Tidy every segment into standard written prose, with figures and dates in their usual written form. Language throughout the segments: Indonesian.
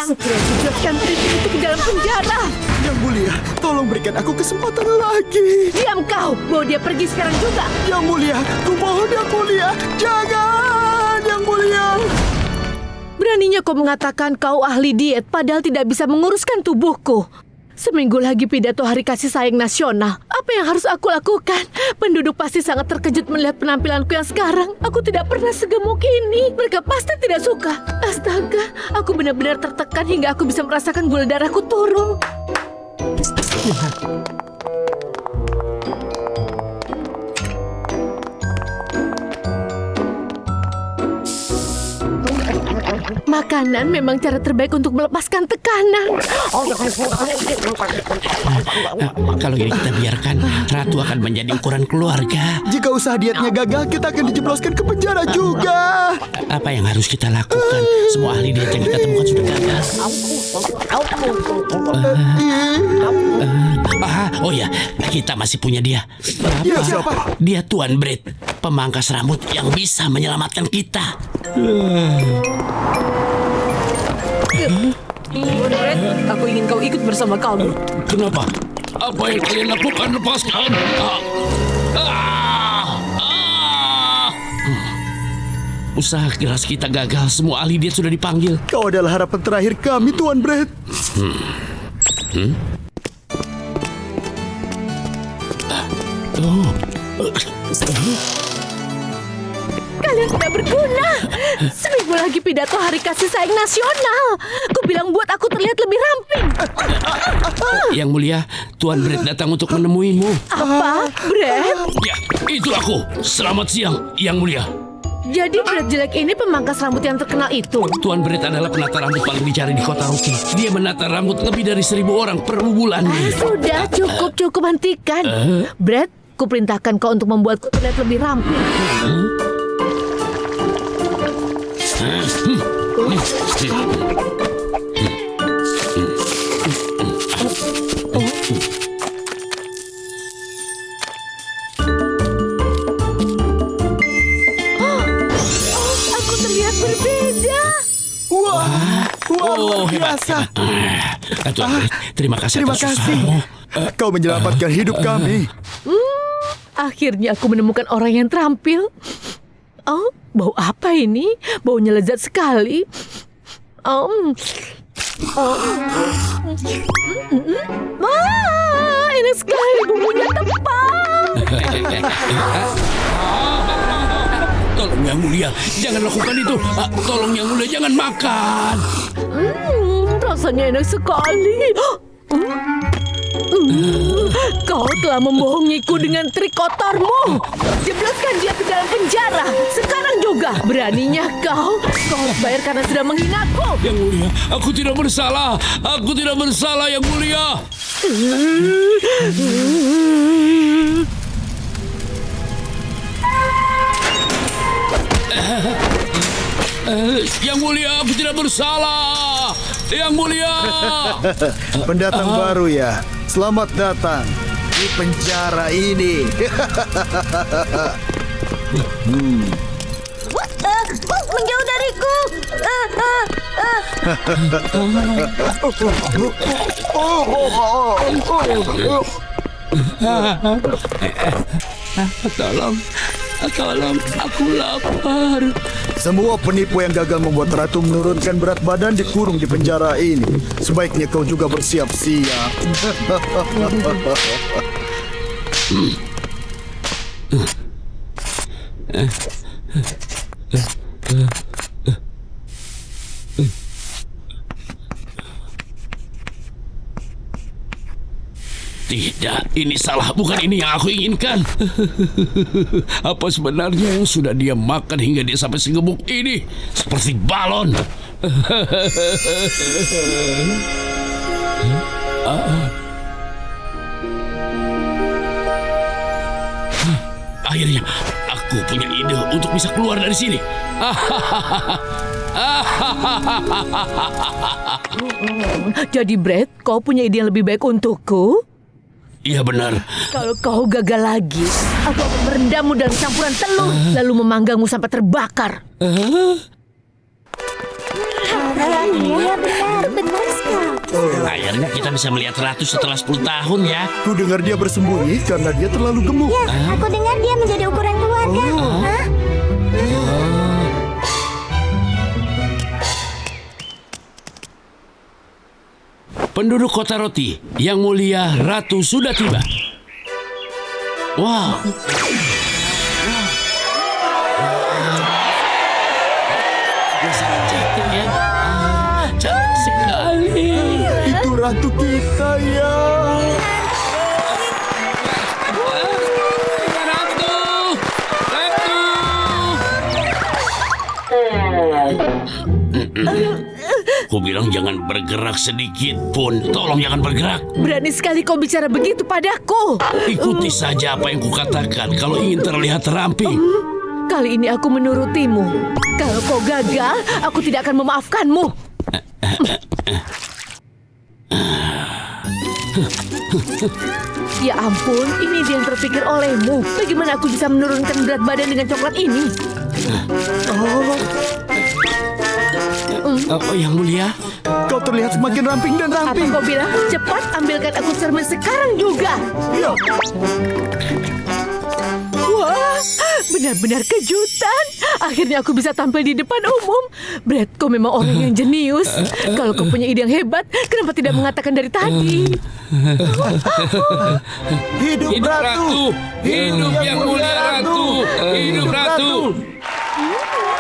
Segera jelaskan Brett itu ke dalam penjara. Yang mulia, tolong berikan aku kesempatan lagi. Diam kau, bawa dia pergi sekarang juga. Yang mulia, kumohon yang mulia, jangan yang mulia. Beraninya kau mengatakan kau ahli diet padahal tidak bisa menguruskan tubuhku. Seminggu lagi pidato Hari Kasih Sayang Nasional. Apa yang harus aku lakukan? Penduduk pasti sangat terkejut melihat penampilanku yang sekarang. Aku tidak pernah segemuk ini. Mereka pasti tidak suka. Astaga, aku benar-benar tertekan hingga aku bisa merasakan gula darahku turun. Makanan memang cara terbaik untuk melepaskan tekanan. Kalau ini kita biarkan, Ratu akan menjadi ukuran keluarga. Jika usaha dietnya gagal, kita akan dijebloskan ke penjara juga. Apa yang harus kita lakukan? Semua ahli diet yang kita temukan sudah gagal. Oh ya, kita masih punya dia. Dia siapa? Dia Tuan Brett, pemangkas rambut yang bisa menyelamatkan kita. Brett, aku ingin kau ikut bersama kami. Kenapa? Apa yang kalian lakukan? Lepaskan! Usaha keras kita gagal. Semua ahli diet sudah dipanggil. Kau adalah harapan terakhir kami, Tuan Brett. Kalian tidak berguna. Seminggu lagi pidato Hari Kasih Sayang Nasional. Ku bilang buat aku terlihat lebih ramping. Yang mulia, Tuan Brett datang untuk menemuimu. Apa, Brett? Ya, itu aku. Selamat siang, Yang mulia. Jadi Brett jelek ini pemangkas rambut yang terkenal itu. Tuan Brett adalah penata rambut paling dicari di kota Ruki. Dia menata rambut lebih dari 1.000 orang per bulannya. Sudah, cukup hentikan. Brett, ku perintahkan kau untuk membuatku terlihat lebih ramping. Aku terlihat berbeda. Wah, Oh, hebat, biasa. hebat. Tuan Brett, terima kasih Terima atas kasih. usahamu. Kau menyelamatkan hidup kami. Akhirnya aku menemukan orang yang terampil. Oh, bau apa ini? Baunya lezat sekali. Wah, enak sekali bumbunya tepang. Tolong Yang mulia, jangan lakukan itu. Tolong Yang mulia, jangan makan. Rasanya enak sekali. Kau telah membohongiku dengan trik kotormu. Jebloskan dia ke dalam penjara. Sekarang juga. Beraninya kau. Kau harus bayar karena sudah menghinaku. Yang mulia, aku tidak bersalah. Aku tidak bersalah, Yang mulia. Yang mulia, aku tidak bersalah. Yang mulia. Pendatang baru ya. Selamat datang di penjara ini. Menjauh dariku. Tolong, aku lapar. Semua penipu yang gagal membuat Ratu menurunkan berat badan dikurung di penjara ini. Sebaiknya kau juga bersiap-siap. Tidak, ini salah. Bukan ini yang aku inginkan. Apa sebenarnya yang sudah dia makan hingga dia sampai segemuk ini? Seperti balon. Akhirnya, aku punya ide untuk bisa keluar dari sini. Jadi Brett, kau punya ide yang lebih baik untukku? Iya benar. Kalau kau gagal lagi, aku akan merendammu dalam campuran telur, lalu memanggangmu sampai terbakar. Iya benar sekali. Akhirnya kita bisa melihat Ratu setelah 10 tahun ya. Ku dengar dia bersembunyi karena dia terlalu gemuk. Ya, aku dengar dia menjadi ukuran keluarga. Hah? Penduduk kota roti, yang mulia Ratu sudah tiba. Wow. Dia sangat cantik ya. Cantik sekali. Itu ratu kita ya. Ratu! Ratu! Ku bilang jangan bergerak sedikit pun. Tolong jangan bergerak. Berani sekali kau bicara begitu padaku. Ikuti saja apa yang kukatakan kalau ingin terlihat ramping. Kali ini aku menurutimu. Kalau kau gagal, aku tidak akan memaafkanmu. Ya ampun, ini dia yang terpikir olehmu. Bagaimana aku bisa menurunkan berat badan dengan coklat ini? Oh, yang mulia, Kau terlihat semakin ramping dan Apa ramping. kau bilang? Cepat ambilkan aku cermin sekarang juga. Ya. Wah, benar-benar kejutan. Akhirnya aku bisa tampil di depan umum. Brad, kau memang orang yang jenius. Kalau kau punya ide yang hebat, kenapa tidak mengatakan dari tadi? Hidup ratu. Hidup yang mulia Ratu. Hidup Ratu. Hidup Ratu.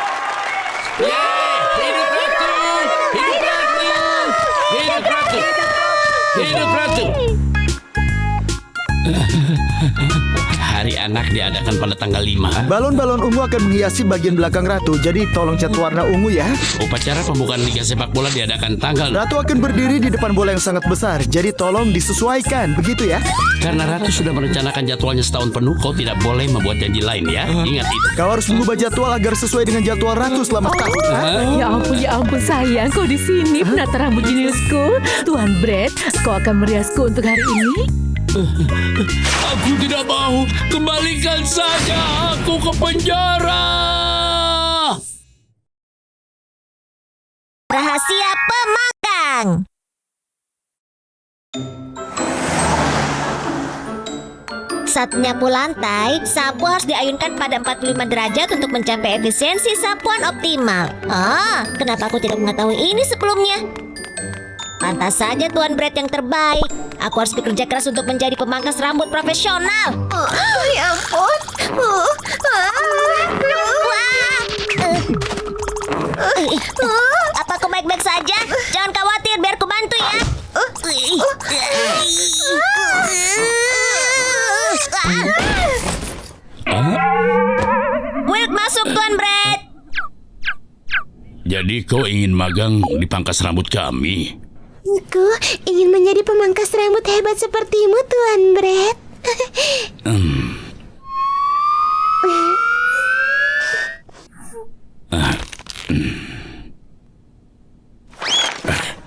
Hidup Ratu. Hidup Ratu. Hidup Ratu. Hari anak diadakan pada tanggal 5. Balon-balon ungu akan menghiasi bagian belakang ratu, jadi tolong cat warna ungu ya. Upacara pembukaan Liga Sepak Bola diadakan tanggal Ratu akan berdiri di depan bola yang sangat besar, jadi tolong disesuaikan, begitu ya. Karena Ratu sudah merencanakan jadwalnya setahun penuh, kau tidak boleh membuat janji lain ya. Ingat itu. Kau harus mengubah jadwal agar sesuai dengan jadwal ratu selama setahun. Ya ampun sayang, kau di sini penata rambut jeniusku. Tuan Brad, kau akan meriasku untuk hari ini? Aku tidak mau. Kembalikan saja aku ke penjara. Rahasia pemangkang. Saat menyapu lantai, sapu harus diayunkan pada 45 derajat untuk mencapai efisiensi sapuan optimal. Kenapa aku tidak mengetahui ini sebelumnya? Pantas saja Tuan Brad yang terbaik. Aku harus bekerja keras untuk menjadi pemangkas rambut profesional. Ya ampun. Apa aku baik-baik saja? Jangan khawatir, biar ku bantu ya. Wilt masuk, Tuan Brad. Jadi kau ingin magang di pangkas rambut kami? Aku ingin menjadi pemangkas rambut hebat sepertimu, Tuan Brad.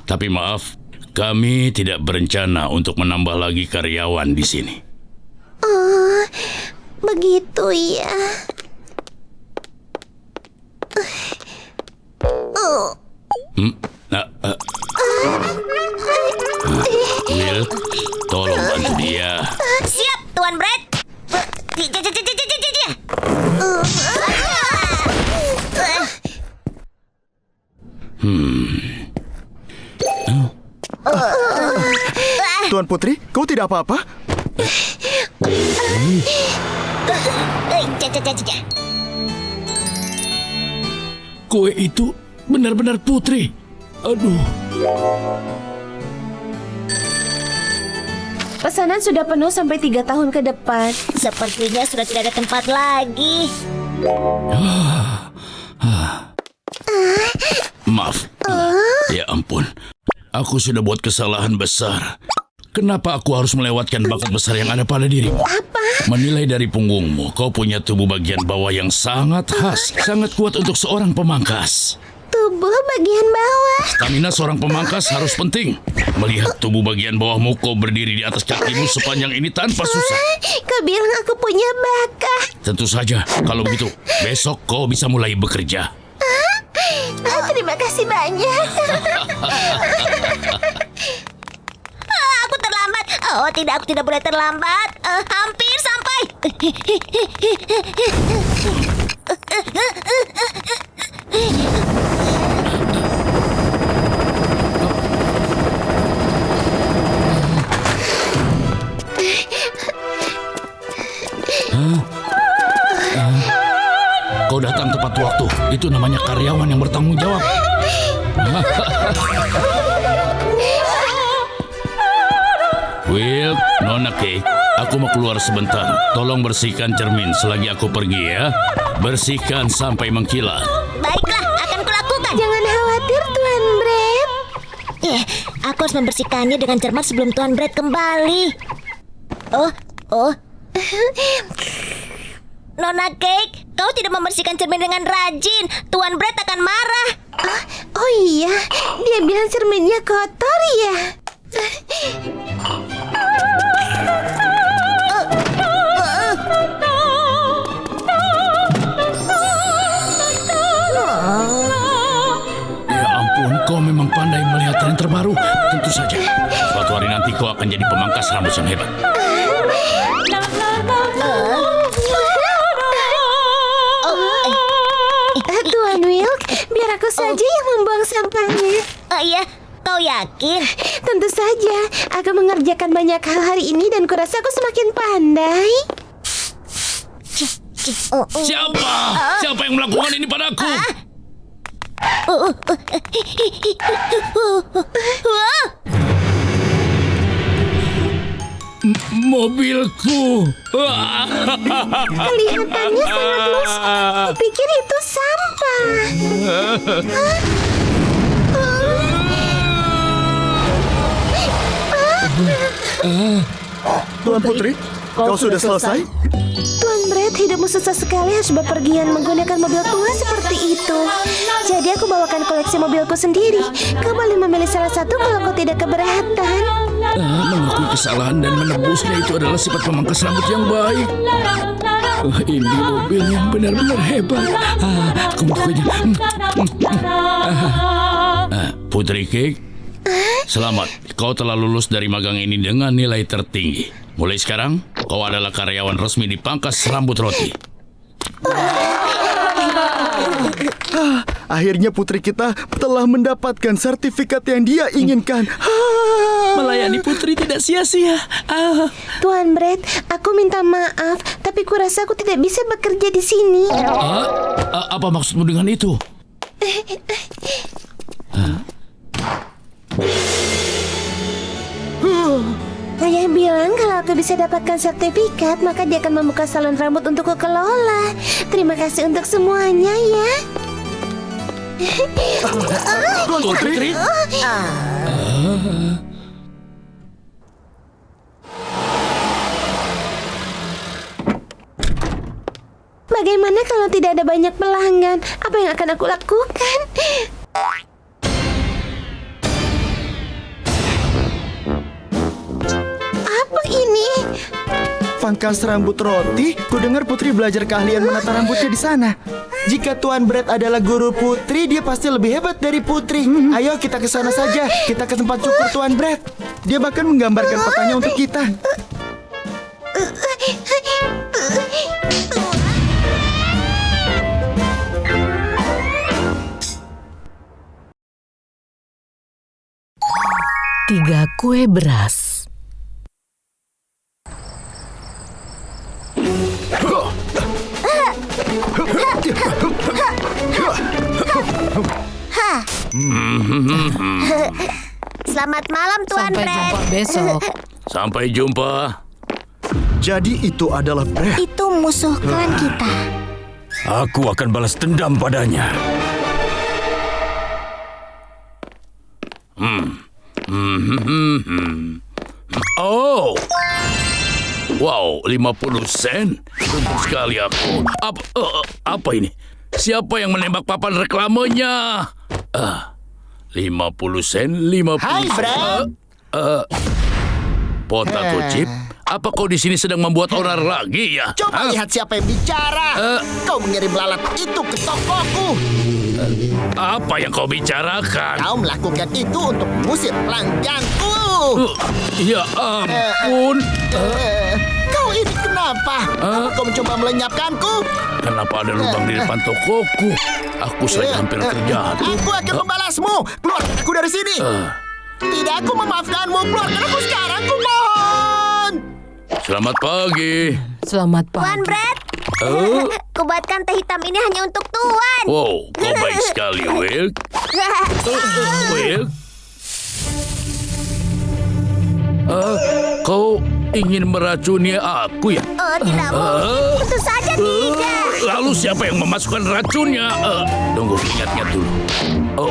Tapi maaf, kami tidak berencana untuk menambah lagi karyawan di sini. Oh, begitu ya. Will, tolong bantu dia. Siap, Tuan Brad. Tuan Putri, kau tidak apa-apa? Kue itu benar-benar putri. Aduh. Pesanan sudah penuh sampai 3 tahun ke depan. Sepertinya sudah tidak ada tempat lagi. Maaf. Ya ampun. Aku sudah buat kesalahan besar. Kenapa aku harus melewatkan bakat besar yang ada pada dirimu? Apa? Menilai dari punggungmu, kau punya tubuh bagian bawah yang sangat khas. Sangat kuat untuk seorang pemangkas. Tubuh bagian bawah. Stamina seorang pemangkas harus penting. Melihat tubuh bagian bawahmu, kau berdiri di atas kakimu sepanjang ini tanpa susah. Kau bilang aku punya bakat. Tentu saja, kalau begitu, besok kau bisa mulai bekerja. Terima kasih banyak. Aku terlambat. Oh tidak, aku tidak boleh terlambat. Hampir sampai. Kau datang tepat waktu. Itu namanya karyawan yang bertanggung jawab. Will, Nona Cake, aku mau keluar sebentar. Tolong bersihkan cermin selagi aku pergi ya. Bersihkan sampai mengkilat. Baiklah, akan kulakukan. Jangan khawatir, Tuan Brett. Aku harus membersihkannya dengan cermat sebelum Tuan Brett kembali. Oh. Nona Cake, kau tidak membersihkan cermin dengan rajin. Tuan Brett akan marah. Oh iya, dia bilang cerminnya kotor ya. Ya ampun, kau memang pandai melihat tren terbaru. Tentu saja, suatu hari nanti kau akan jadi pemangkas rambut yang hebat. Tuan Wilk, biar aku saja yang membuang sampahnya. Oh iya, kau yakin? Tentu saja, aku mengerjakan banyak hal hari ini dan kurasa aku semakin pandai. Siapa? Siapa yang melakukan ini padaku? Mobilku. Kelihatannya sangat lusuh. Kupikir itu sampah. Tuan Putri, kau sudah selesai? Tuan Brett, hidupmu susah sekali harus bepergian menggunakan mobil tua seperti itu. Jadi aku bawakan koleksi mobilku sendiri. Kau boleh memilih salah satu kalau kau tidak keberatan. Mengakui kesalahan dan menebusnya itu adalah sifat pemangkas rambut yang baik. Ini mobil yang benar-benar hebat. Aku menyukainya. Putri Cake, selamat. Kau telah lulus dari magang ini dengan nilai tertinggi. Mulai sekarang, kau adalah karyawan resmi di Pangkas Rambut Roti. Akhirnya putri kita telah mendapatkan sertifikat yang dia inginkan. Melayani putri tidak sia-sia. Tuan Brett, aku minta maaf, tapi kurasa aku tidak bisa bekerja di sini. Apa maksudmu dengan itu? Ayah bilang kalau aku bisa dapatkan sertifikat, maka dia akan membuka salon rambut untukku kelola. Terima kasih untuk semuanya ya. Tuan Putri, Bagaimana kalau tidak ada banyak pelanggan? Apa yang akan aku lakukan? Apa ini? pangkas rambut roti. Kudengar Putri belajar keahlian menata rambutnya di sana. Jika Tuan Brett adalah guru Putri, dia pasti lebih hebat dari Putri. Ayo kita ke sana saja. Kita ke tempat cukur Tuan Brett. Dia bahkan menggambarkan petanya untuk kita. Tiga kue beras. Selamat malam, Tuan Sampai Brett. jumpa besok. Sampai jumpa. Jadi itu adalah Brett. Itu musuh klan kita. Aku akan balas dendam padanya. Oh. Wow, 50 sen. Beruntung sekali aku. Apa ini? Siapa yang menembak papan reklamenya? 50 sen, 50 Hai, sen. Brett. Potato Chip, apa kau di sini sedang membuat onar lagi ya? Coba lihat siapa yang bicara. Kau mengirim lalat itu ke tokoku. Apa yang kau bicarakan? Kau melakukan itu untuk mengusir pelangganku. Ya ampun. Kau ini kenapa? Apa kau mencoba melenyapkanku? Kenapa ada lubang di depan tokoku? Aku saja hampir terjatuh. Aku akan membalasmu. Keluarkan aku dari sini. Tidak, aku memaafkanmu. Keluarkan aku sekarang, ku mohon. Selamat pagi. Selamat Tuan pagi. Brett, kubuatkan teh hitam ini hanya untuk Tuan. Wow, kau baik sekali, Will. Will? Kau ingin meracuni aku ya? Oh, tidak mungkin. Tentu saja tidak. Lalu siapa yang memasukkan racunnya? Tunggu, ingat-ingat dulu. Oh,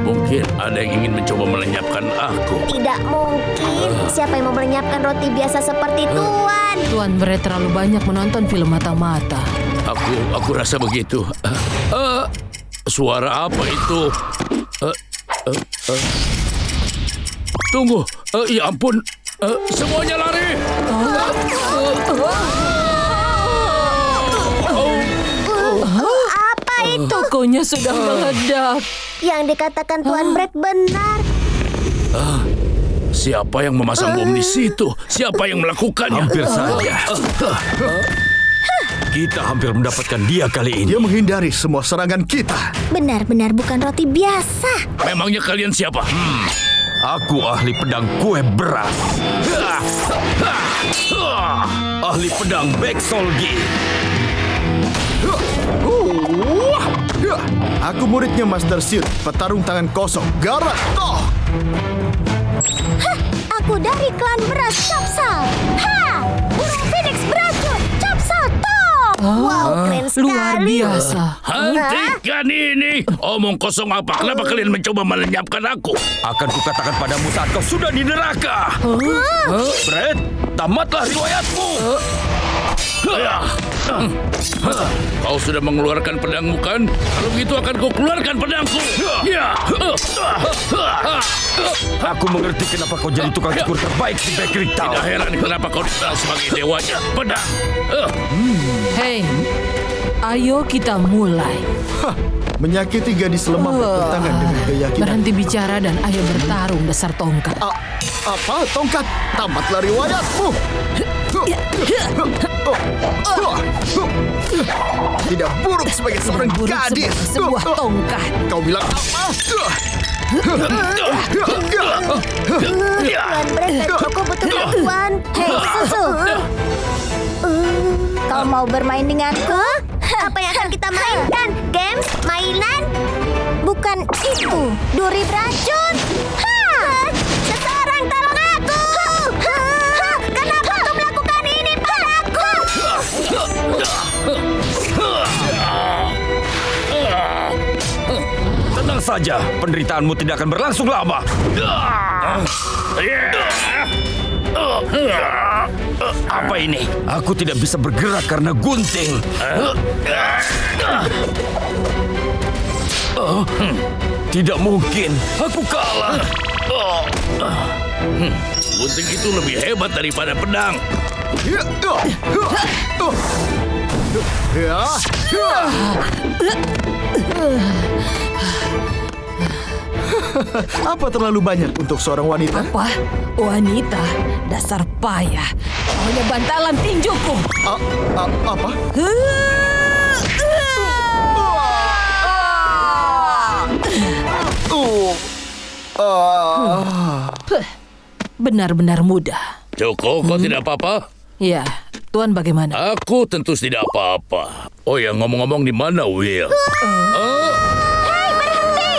mungkin ada yang ingin mencoba melenyapkan aku. Tidak mungkin. Siapa yang mau melenyapkan roti biasa seperti Tuan? Tuan Brett terlalu banyak menonton film mata-mata. Aku rasa begitu. Suara apa itu? Tunggu, ya ampun, semuanya lari. Apa itu? Tokonya sudah meledak. Yang dikatakan Tuan Brett benar. Siapa yang memasang bom di situ? Siapa yang melakukannya? Hampir saja. Kita hampir mendapatkan dia kali ini. Dia menghindari semua serangan kita. Benar-benar bukan roti biasa. Memangnya kalian siapa? Aku ahli pedang kue beras. Ahli pedang Beksolgi. Aku muridnya Master Sid, petarung tangan kosong. Garak toh! Aku dari klan beras Capsal. Ha! Burung Phoenix beracun. Capsal toh. Wow, keren sekali. Luar biasa. Hentikan ini! Omong kosong apa? Kenapa kalian mencoba melenyapkan aku? Akan kukatakan padamu saat kau sudah di neraka. Brett, tamatlah riwayatmu. Kau sudah mengeluarkan pedangmu kan? Kalau gitu akan kau keluarkan pedangku. Ya. Aku mengerti kenapa kau jadi tukang cukur terbaik di Bakery Town. Tidak heran kenapa kau dikenal sebagai dewanya pedang. Hei, ayo kita mulai. Menyakiti gadis lemah bertentangan dengan keyakinan. Berhenti bicara dan ayo bertarung dasar tongkat. Apa? Tongkat? Tamatlah riwayatmu! Tidak buruk sebagai seorang Buruk gadis. sebagai sebuah tongkat. Kau bilang apa? Tuan Brett dan Koko butuh bantuan. Hei, susu. Kau mau bermain denganku? Apa yang akan kita mainkan? Games? Mainan? Bukan itu. Duri beracun? Ha! Seseorang tolong aku! Kenapa kau melakukan ini padaku? Tenang saja, penderitaanmu tidak akan berlangsung lama. Apa ini? Aku tidak bisa bergerak karena gunting. Tidak mungkin, aku kalah. Gunting itu lebih hebat daripada pedang. Apa terlalu banyak untuk seorang wanita? Apa? Wanita, dasar payah. Hanya bantalan tinjuku. Apa? Benar-benar mudah. Cukup, kau tidak apa-apa? Ya, Tuan bagaimana? Aku tentu tidak apa-apa. Oh ya, ngomong-ngomong di mana Will? Hei, berhenti!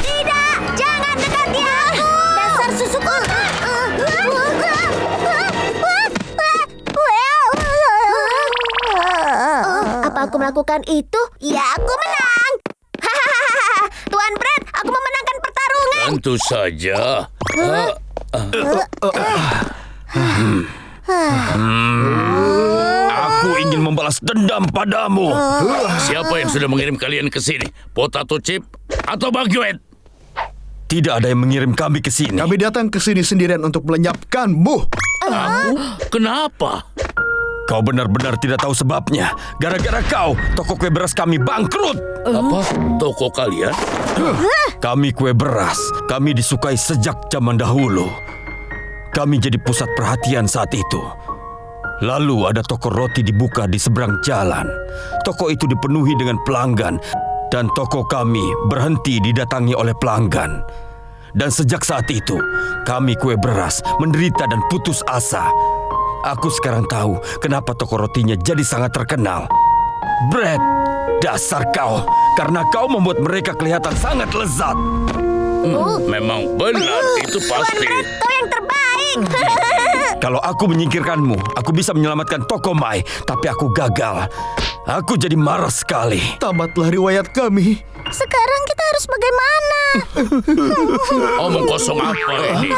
Tidak! Jangan dekati aku! Dasar susuku! Apa aku melakukan itu? Ya, aku menang! Tuan Brett, aku memenangkan pertarungan! Tentu saja. Aku ingin membalas dendam padamu. Siapa yang sudah mengirim kalian ke sini? Potato chip atau baguette? Tidak ada yang mengirim kami ke sini. Kami datang ke sini sendirian untuk melenyapkanmu. Aku? Kenapa? Kau benar-benar tidak tahu sebabnya. Gara-gara kau, toko kue beras kami bangkrut. Apa? Toko kalian? Kami kue beras, kami disukai sejak zaman dahulu. Kami jadi pusat perhatian saat itu. Lalu ada toko roti dibuka di seberang jalan. Toko itu dipenuhi dengan pelanggan dan toko kami berhenti didatangi oleh pelanggan. Dan sejak saat itu, kami kue beras menderita dan putus asa. Aku sekarang tahu kenapa toko rotinya jadi sangat terkenal. Brett, dasar kau, karena kau membuat mereka kelihatan sangat lezat. Memang benar, itu pasti. Kau yang terbaik. Kalau aku menyingkirkanmu, aku bisa menyelamatkan toko Mai, tapi aku gagal. Aku jadi marah sekali. Tamatlah riwayat kami. Sekarang kita harus bagaimana? Omong kosong apa ini?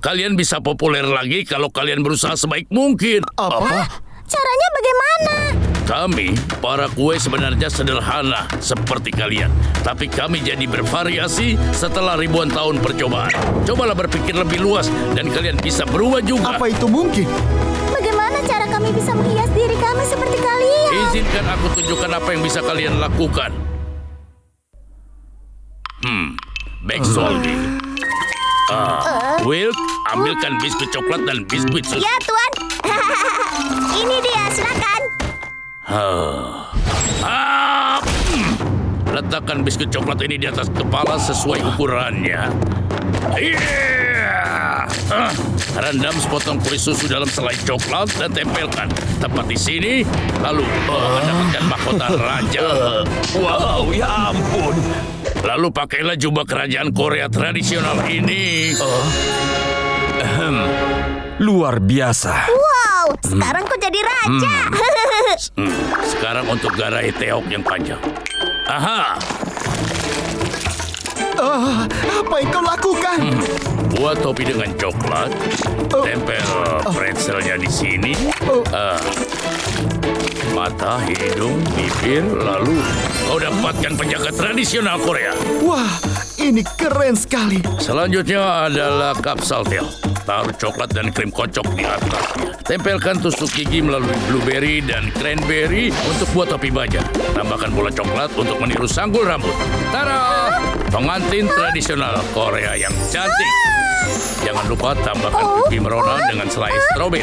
Kalian bisa populer lagi kalau kalian berusaha sebaik mungkin. Apa? Caranya bagaimana? Kami, para kue sebenarnya sederhana seperti kalian. Tapi kami jadi bervariasi setelah ribuan tahun percobaan. Cobalah berpikir lebih luas dan kalian bisa berubah juga. Apa itu mungkin? Bagaimana cara kami bisa menghias diri kami seperti kalian? Izinkan aku tunjukkan apa yang bisa kalian lakukan. Backsoldi. Will, ambilkan biskuit coklat dan biskuit susu. Ya, Tuan. Ini dia, silakan. Letakkan biskuit coklat ini di atas kepala sesuai ukurannya. Rendam sepotong kue susu dalam selai coklat dan tempelkan tepat di sini. Lalu mendapatkan mahkota raja. Wow, ya ampun. Lalu pakailah jubah kerajaan Korea tradisional ini. Luar biasa. Wow, sekarang kau jadi raja. Sekarang untuk garai teok yang panjang. Aha, Apa yang kau lakukan? buat topi dengan coklat. Tempel pretzelnya di sini. Mata, hidung, bibir, lalu kau dapatkan penjaga tradisional Korea. Wah, ini keren sekali. Selanjutnya adalah kapsal teok. Taruh coklat dan krim kocok di atasnya. Tempelkan tusuk gigi melalui blueberry dan cranberry untuk buat topi baja. Tambahkan bola coklat untuk meniru sanggul rambut. Tara! Pengantin tradisional Korea yang cantik. Jangan lupa tambahkan pipi merona dengan selai stroberi.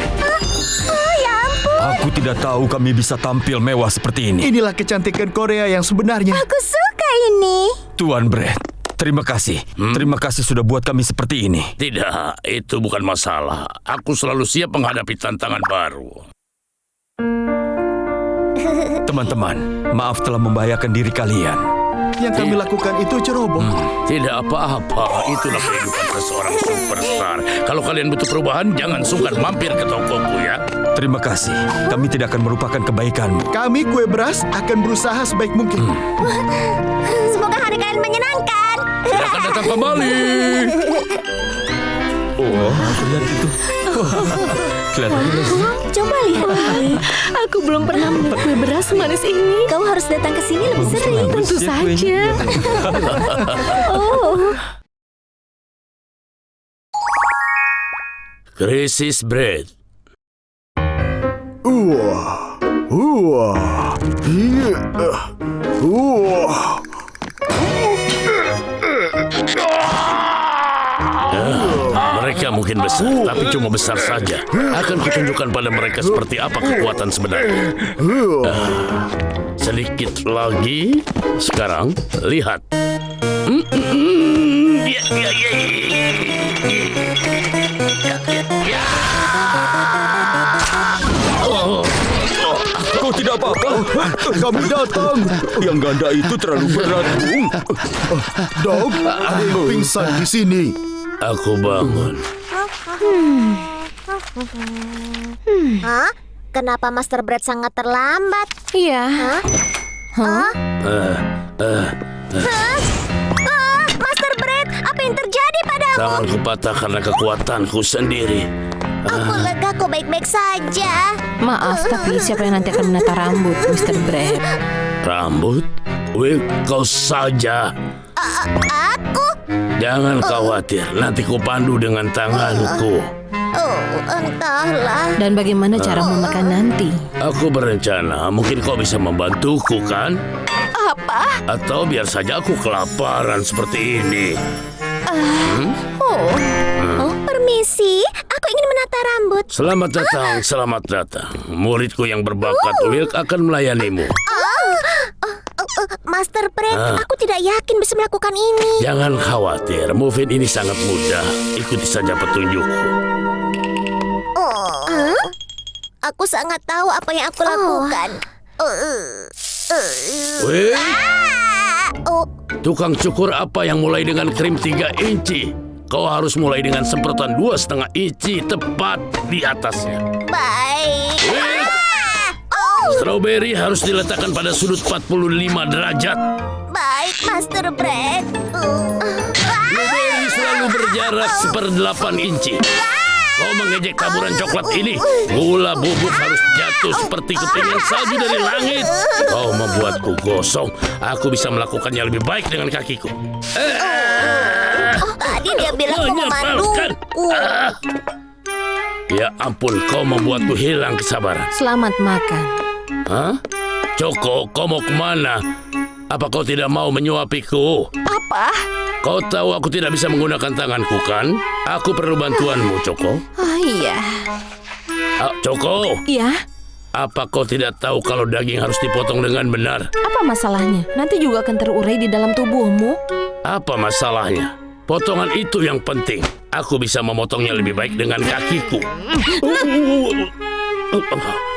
Aku tidak tahu kami bisa tampil mewah seperti ini. Inilah kecantikan Korea yang sebenarnya. Aku suka ini. Tuan Brett, terima kasih. Terima kasih sudah buat kami seperti ini. Tidak, itu bukan masalah. Aku selalu siap menghadapi tantangan baru. Teman-teman, maaf telah membahayakan diri kalian. Yang kami lakukan itu ceroboh. Tidak apa-apa, itulah kehidupan seseorang superstar. Kalau kalian butuh perubahan, jangan sungkan mampir ke tokoku ya. Terima kasih. Kami tidak akan melupakan kebaikanmu. Kami kue beras akan berusaha sebaik mungkin. Semoga hari kalian menyenangkan. Silakan datang kembali. Lihat itu. Kelihatannya Coba lihat. Aku belum pernah melihat kue beras manis ini. Kau harus datang ke sini lebih sering. Tentu saja. Krisis bread. Mereka mungkin besar, tapi cuma besar saja. Akan kutunjukkan pada mereka seperti apa kekuatan sebenarnya. Sedikit lagi. Sekarang, lihat. Kau tidak apa-apa. Kami datang. Yang ganda itu terlalu berat, Bung. Dog, ada yang pingsan di sini. Aku bangun. Hah? Kenapa Master Brett sangat terlambat? Iya. Master Brett, apa yang terjadi padamu? Tanganku patah karena kekuatanku sendiri. Aku lega kok baik-baik saja. Maaf, tapi siapa yang nanti akan menata rambut, Mr. Brett? Rambut? Will, kau saja. Aku? Jangan khawatir, nanti ku pandu dengan tanganku. Entahlah. Dan bagaimana cara memakan nanti? Aku berencana, mungkin kau bisa membantuku kan? Apa? Atau biar saja aku kelaparan seperti ini. Permisi, aku ingin menata rambut. Selamat datang, selamat datang. Muridku yang berbakat Wilk akan melayanimu. Master Brett, aku tidak yakin bisa melakukan ini. Jangan khawatir, move ini sangat mudah. Ikuti saja petunjukku. Aku sangat tahu apa yang aku lakukan. Wilk, tukang cukur apa yang mulai dengan krim 3 inci? Kau harus mulai dengan semprotan 2,5 inci tepat di atasnya. Baik. Wilk, strawberry harus diletakkan pada sudut 45 derajat. Baik, Master Brett. Blueberry selalu berjarak 1/8 inci. Kau mengejek taburan coklat ini. Gula bubuk harus jatuh seperti kepingan salju dari langit. Kau membuatku gosong. Aku bisa melakukannya lebih baik dengan kakiku. Tadi dia bilang mau Menyebalkan. memanduku. Ya ampun, kau membuatku hilang kesabaran. Selamat makan. Hah? Choco, kau mau kemana? Apa kau tidak mau menyuapiku? Apa? Kau tahu aku tidak bisa menggunakan tanganku kan? Aku perlu bantuanmu, Choco. Oh iya. Choco, Iya? apa kau tidak tahu kalau daging harus dipotong dengan benar? Apa masalahnya? Nanti juga akan terurai di dalam tubuhmu. Apa masalahnya? Potongan itu yang penting. Aku bisa memotongnya lebih baik dengan kakiku.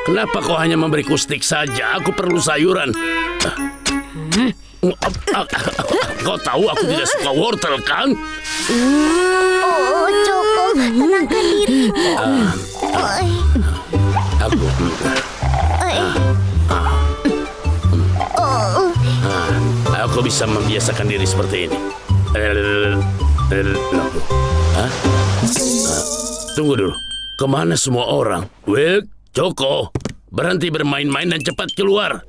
Kenapa kau hanya memberiku stik saja? Aku perlu sayuran. Kau tahu aku tidak suka wortel kan? Choco, tenangkan dirimu. Aku aku bisa membiasakan diri seperti ini. Hah? Tunggu dulu. Kemana semua orang? Wilk, Choco, berhenti bermain-main dan cepat keluar.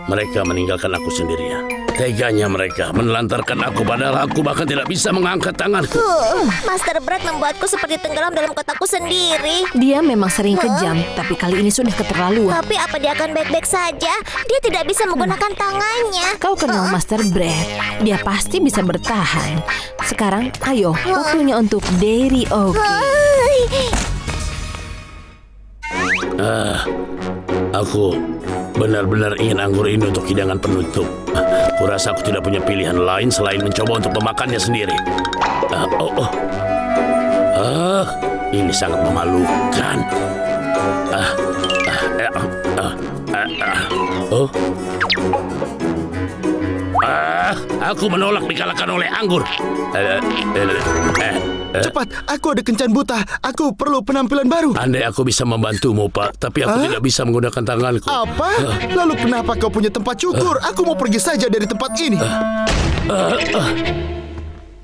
Mereka meninggalkan aku sendirian. Teganya mereka menelantarkan aku padahal aku bahkan tidak bisa mengangkat tanganku. Master Brett membuatku seperti tenggelam dalam kotakku sendiri. Dia memang sering kejam, tapi kali ini sudah keterlaluan. Tapi apa dia akan baik-baik saja? Dia tidak bisa menggunakan tangannya. Kau kenal Master Brett, dia pasti bisa bertahan. Sekarang, ayo, waktunya untuk Dairy Oki. Aku benar-benar ingin anggur ini untuk hidangan penutup. Kurasa aku tidak punya pilihan lain selain mencoba untuk memakannya sendiri. Ini sangat memalukan. Aku menolak dikalahkan oleh anggur. Cepat, aku ada kencan buta. Aku perlu penampilan baru. Andai aku bisa membantumu, Pak, tapi aku tidak bisa menggunakan tanganku. Apa? Lalu kenapa kau punya tempat cukur? Aku mau pergi saja dari tempat ini.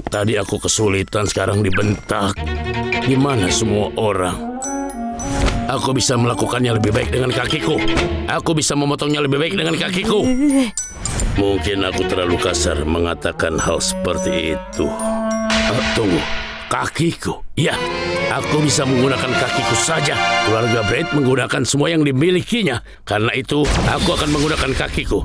Tadi aku kesulitan, sekarang dibentak. Gimana semua orang? Aku bisa melakukannya lebih baik dengan kakiku. Aku bisa memotongnya lebih baik dengan kakiku. Mungkin aku terlalu kasar mengatakan hal seperti itu. Tunggu, kakiku. Ya, aku bisa menggunakan kakiku saja. Keluarga Brett menggunakan semua yang dimilikinya. Karena itu, aku akan menggunakan kakiku.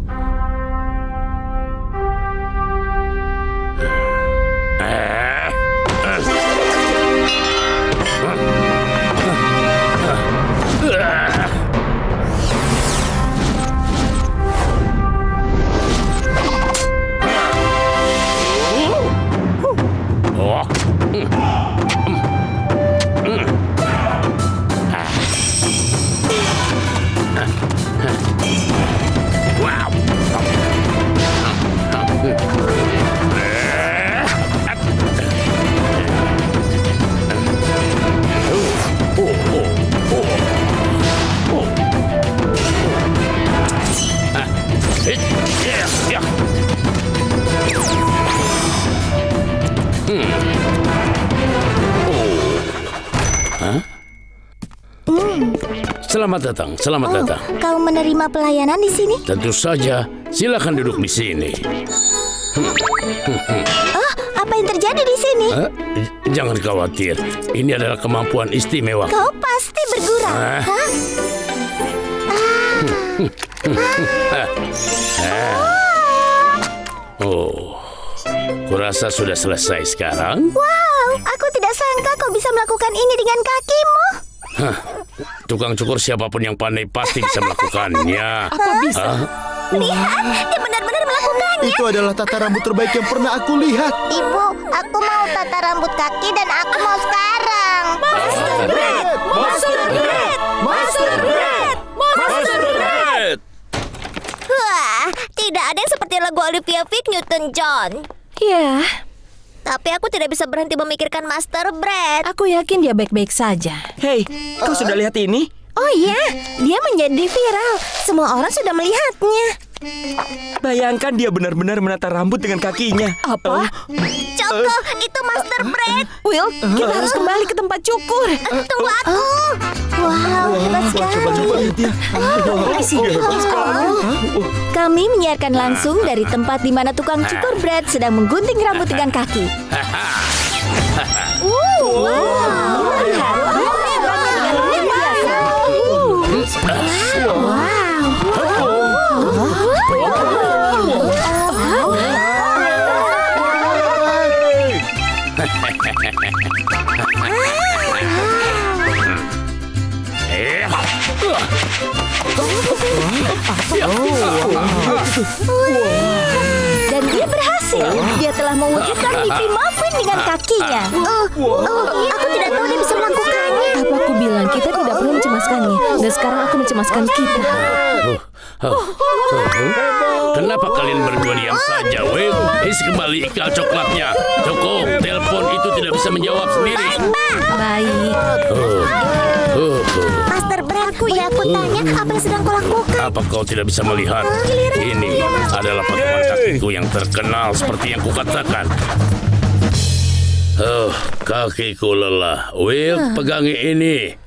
Selamat datang, selamat datang. Kau menerima pelayanan di sini? Tentu saja, silakan duduk di sini. Apa yang terjadi di sini? Jangan khawatir, ini adalah kemampuan istimewa. Kau pasti bergurau. Oh, kurasa sudah selesai sekarang. Wow, aku tidak sangka kau bisa melakukan ini dengan kakimu. Tukang cukur siapapun yang pandai pasti bisa melakukannya. Apa bisa? Lihat, dia benar-benar melakukannya. Itu adalah tata rambut terbaik yang pernah aku lihat. Ibu, aku mau tata rambut kaki dan aku mau sekarang. Master Brett! Master Brett! Master Brett! Master Brett! Wah, tidak ada yang seperti lagu Olivia Vick Newton-John. Ya, Tapi aku tidak bisa berhenti memikirkan Master Brett. aku yakin dia baik-baik saja. Hei, kau sudah lihat ini? Oh iya, dia menjadi viral. Semua orang sudah melihatnya. Bayangkan dia benar-benar menata rambut dengan kakinya. Apa? Choco, itu Master Brett. Will, kita harus kembali ke tempat cukur. Tunggu aku. Wow, hebat sekali. Coba lihat dia. Hebat sekali. Kami menyiarkan langsung dari tempat di mana tukang cukur Brett sedang menggunting rambut dengan kaki. Dan dia berhasil. Dia telah mewujudkan mimpi muffin dengan kakinya. Aku tidak tahu dia bisa melakukannya. Apa aku bilang kita tidak perlu mencemaskannya. Dan sekarang aku mencemaskan kita. Kenapa kalian berdua diam saja, Will? Isi kembali ikal coklatnya. Cukup, telepon itu tidak bisa menjawab sendiri. Baik. Master Brett, aku tanya apa yang sedang kau lakukan. Apa kau tidak bisa melihat? Ini adalah patungan kakiku yang terkenal seperti yang kukatakan. Kakiku lelah. Will, pegangi ini.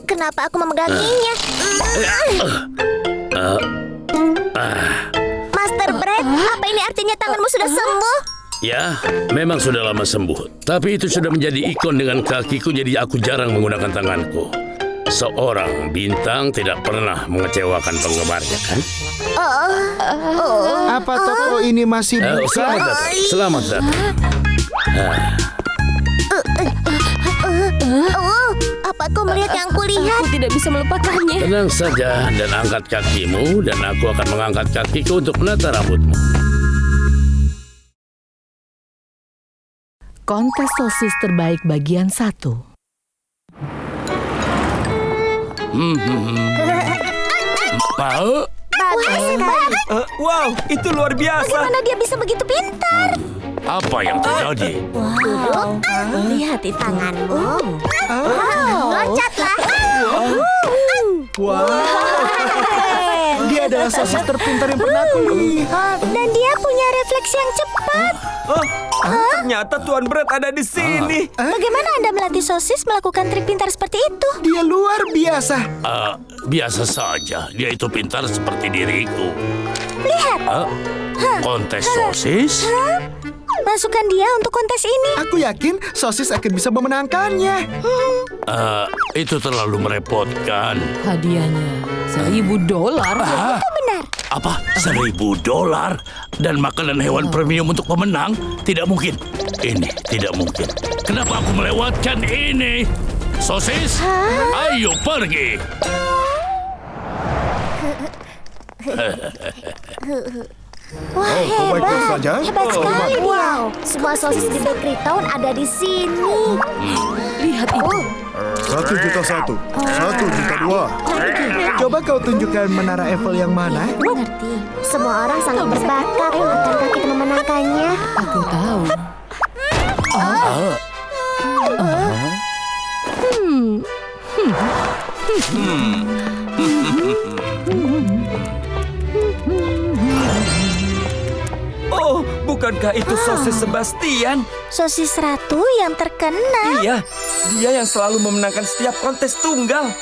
Kenapa aku memeganginya? Master Brett, apa ini artinya tanganmu sudah sembuh? Ya, memang sudah lama sembuh. Tapi itu sudah menjadi ikon dengan kakiku, jadi aku jarang menggunakan tanganku. Seorang bintang tidak pernah mengecewakan penggemarnya, kan? Apa toko ini masih buka? Selamat datang. Selamat datang. Apa kau melihat yang kulihat? Aku tidak bisa melupakannya. Tenang saja dan angkat kakimu, dan aku akan mengangkat kakiku untuk menata rambutmu. Kontes sosis terbaik bagian 1. Mau? Wow, itu luar biasa. Bagaimana dia bisa begitu pintar? Apa yang terjadi? Lihat di tanganmu. Loncatlah. Dia adalah sosis terpintar yang pernah aku lihat. Dan dia punya refleksi yang cepat. Ternyata Tuan Brett ada di sini. Bagaimana Anda melatih sosis melakukan trik pintar seperti itu? Dia luar biasa. Biasa saja. Dia itu pintar seperti diriku. Lihat. Kontes sosis? Masukkan dia untuk kontes ini. Aku yakin sosis akan bisa memenangkannya. Itu terlalu merepotkan. Hadiahnya $1,000. Itu benar. Apa? $1,000? Dan makanan hewan premium untuk pemenang? Tidak mungkin. Ini tidak mungkin. Kenapa aku melewatkan ini? Sosis? Ayo pergi. Kau baik-baik saja? Hebat sekali dia. Semua sosis di Bakery Town ada di sini. Lihat itu. 1.1 juta, 1.2 juta. Coba kau tunjukkan menara Eiffel yang mana? Mengerti. Semua orang sangat berbakat. Bukankah kita memenangkannya? Aku tahu. Oh, bukankah itu sosis Sebastian? Sosis ratu yang terkenal. Iya, dia yang selalu memenangkan setiap kontes tunggal.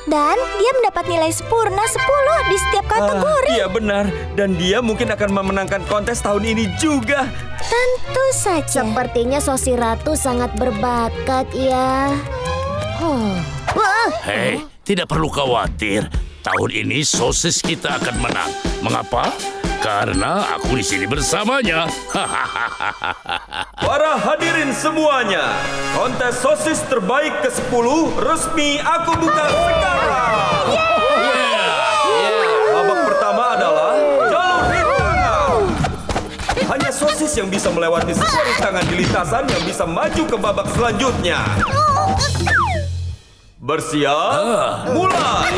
Dan dia mendapat nilai sempurna 10 di setiap kategori. Iya benar. Dan dia mungkin akan memenangkan kontes tahun ini juga. Tentu saja. Sepertinya Sosis Ratu sangat berbakat ya. Hei, tidak perlu khawatir. Tahun ini sosis kita akan menang. Mengapa? Karena aku di sini bersamanya. Para hadirin semuanya, kontes sosis terbaik ke-10 resmi aku buka sekarang. Babak pertama adalah jalur rintangan. Hanya sosis yang bisa melewati sebuah rintangan di lintasan yang bisa maju ke babak selanjutnya. Bersiap, mulai!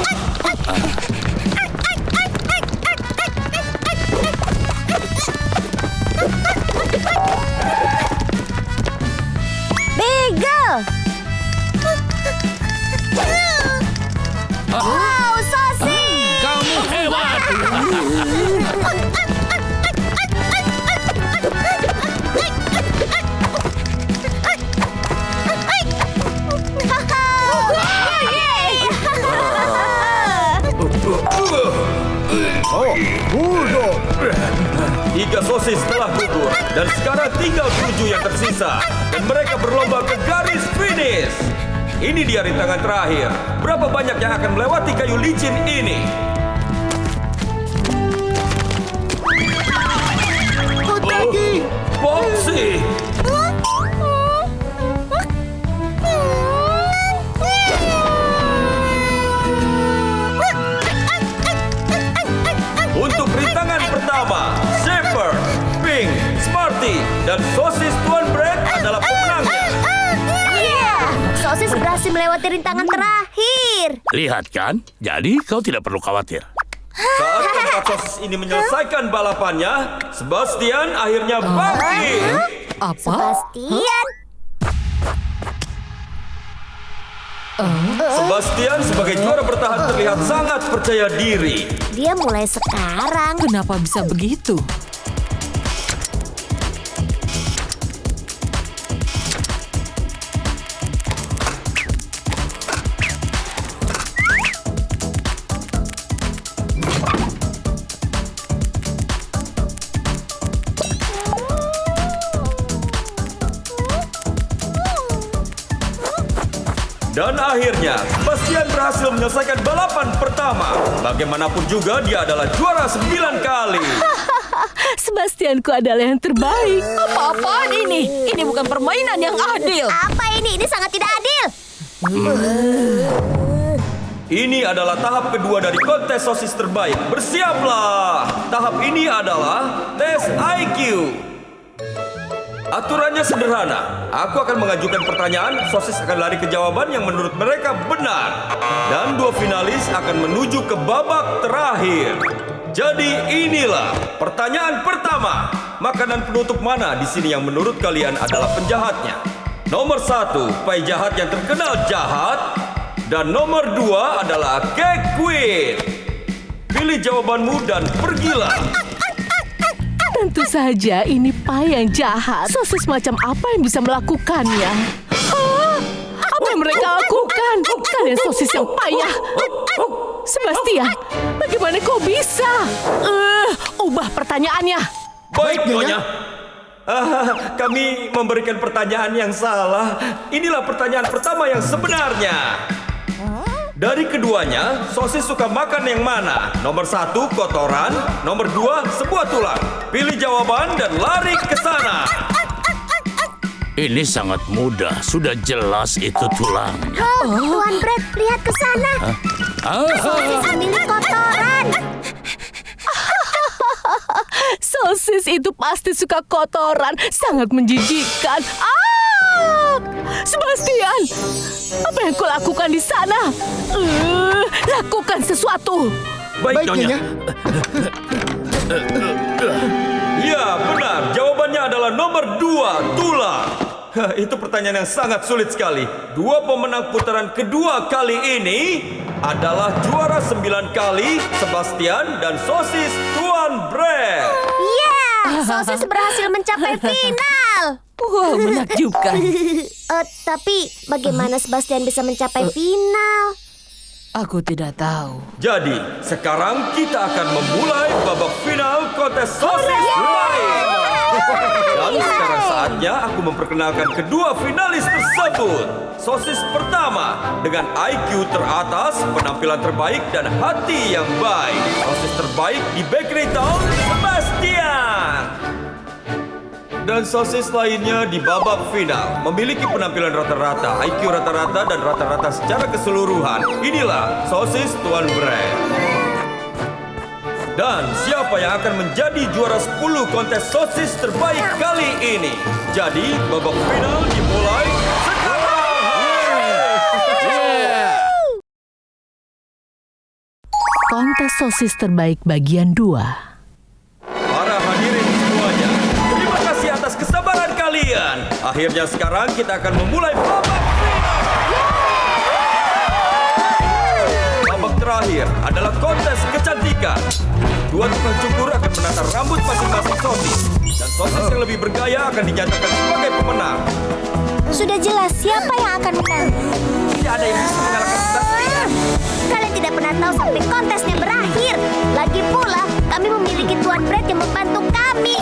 Beagle. Wow, sosis. Kamu hebat. Tiga sosis telah gugur dan sekarang tinggal 7 yang tersisa dan mereka berlomba ke garis finish. Ini dia rintangan terakhir. Berapa banyak yang akan melewati kayu licin ini? Hotegi. Foxy! Untuk rintangan pertama, Shepherd, Pink, Smarty, dan sosis Tuan Bread adalah pemenangnya. Sosis berhasil melewati rintangan terakhir. Lihat kan? Jadi kau tidak perlu khawatir. Saat keempat sosis ini menyelesaikan balapannya, Sebastian akhirnya bangkit. Sebastian. Sebastian sebagai juara bertahan terlihat sangat percaya diri. Dia mulai sekarang. Kenapa bisa begitu? Dan akhirnya, Sebastian berhasil menyelesaikan balapan pertama. Bagaimanapun juga, dia adalah juara 9 kali. Sebastianku adalah yang terbaik. Apa-apaan ini? Ini bukan permainan yang adil. Apa ini? Ini sangat tidak adil. Ini adalah tahap kedua dari kontes sosis terbaik. Bersiaplah! Tahap ini adalah tes IQ. Aturannya sederhana. Aku akan mengajukan pertanyaan, sosis akan lari ke jawaban yang menurut mereka benar. Dan 2 finalis akan menuju ke babak terakhir. Jadi inilah pertanyaan pertama. Makanan penutup mana di sini yang menurut kalian adalah penjahatnya? Nomor 1, pai jahat yang terkenal jahat. Dan nomor 2 adalah cake queen. Pilih jawabanmu dan pergilah. Tentu saja ini pai yang jahat. Sosis macam apa yang bisa melakukannya? Apa yang mereka lakukan? Kalian sosis yang payah. Sebastian, bagaimana kau bisa? Ubah pertanyaannya. Baik, Nyonya. Kami memberikan pertanyaan yang salah. Inilah pertanyaan pertama yang sebenarnya. Dari keduanya, sosis suka makan yang mana? Nomor 1, kotoran. Nomor 2, sebuah tulang. Pilih jawaban dan lari ke sana. Ini sangat mudah. Sudah jelas itu tulang. Tuan Bread, lihat ke sana. Sosis milik kotoran. Sosis itu pasti suka kotoran. Sangat menjijikkan. Sebastian, apa yang kau lakukan di sana? Lakukan sesuatu. Baik, Nyonya. Ya, benar. Jawabannya adalah nomor 2, tulang. Itu pertanyaan yang sangat sulit sekali. 2 pemenang putaran kedua kali ini adalah juara 9 kali, Sebastian dan sosis Tuan Bread. Sosis berhasil mencapai final. Wow, menakjubkan. Tapi bagaimana Sebastian bisa mencapai final? Aku tidak tahu. Jadi, sekarang kita akan memulai babak final kontes sosis lain. Dan sekarang saatnya aku memperkenalkan kedua finalis tersebut. Sosis pertama dengan IQ teratas, penampilan terbaik, dan hati yang baik. Sosis terbaik di Bakery Town, Sebastian. Dan sosis lainnya di babak final memiliki penampilan rata-rata, IQ rata-rata, dan rata-rata secara keseluruhan. Inilah sosis Tuan Brad. Dan siapa yang akan menjadi juara 10 kontes sosis terbaik kali ini? Jadi babak final dimulai sekarang. Kontes sosis terbaik bagian 2. Para hadirin semuanya, terima kasih atas kesabaran kalian. Akhirnya sekarang kita akan memulai babak final. Babak terakhir adalah kontes kecantikan. Dua tukang cukur akan menata rambut masing-masing sosis. Dan sosis yang lebih bergaya akan dinyatakan sebagai pemenang. Sudah jelas siapa yang akan menang. Tidak ada yang bisa mengalahkan Sebastian. Kalian tidak pernah tahu sampai kontesnya berakhir. Lagi pula, kami memiliki Tuan Brad yang membantu kami.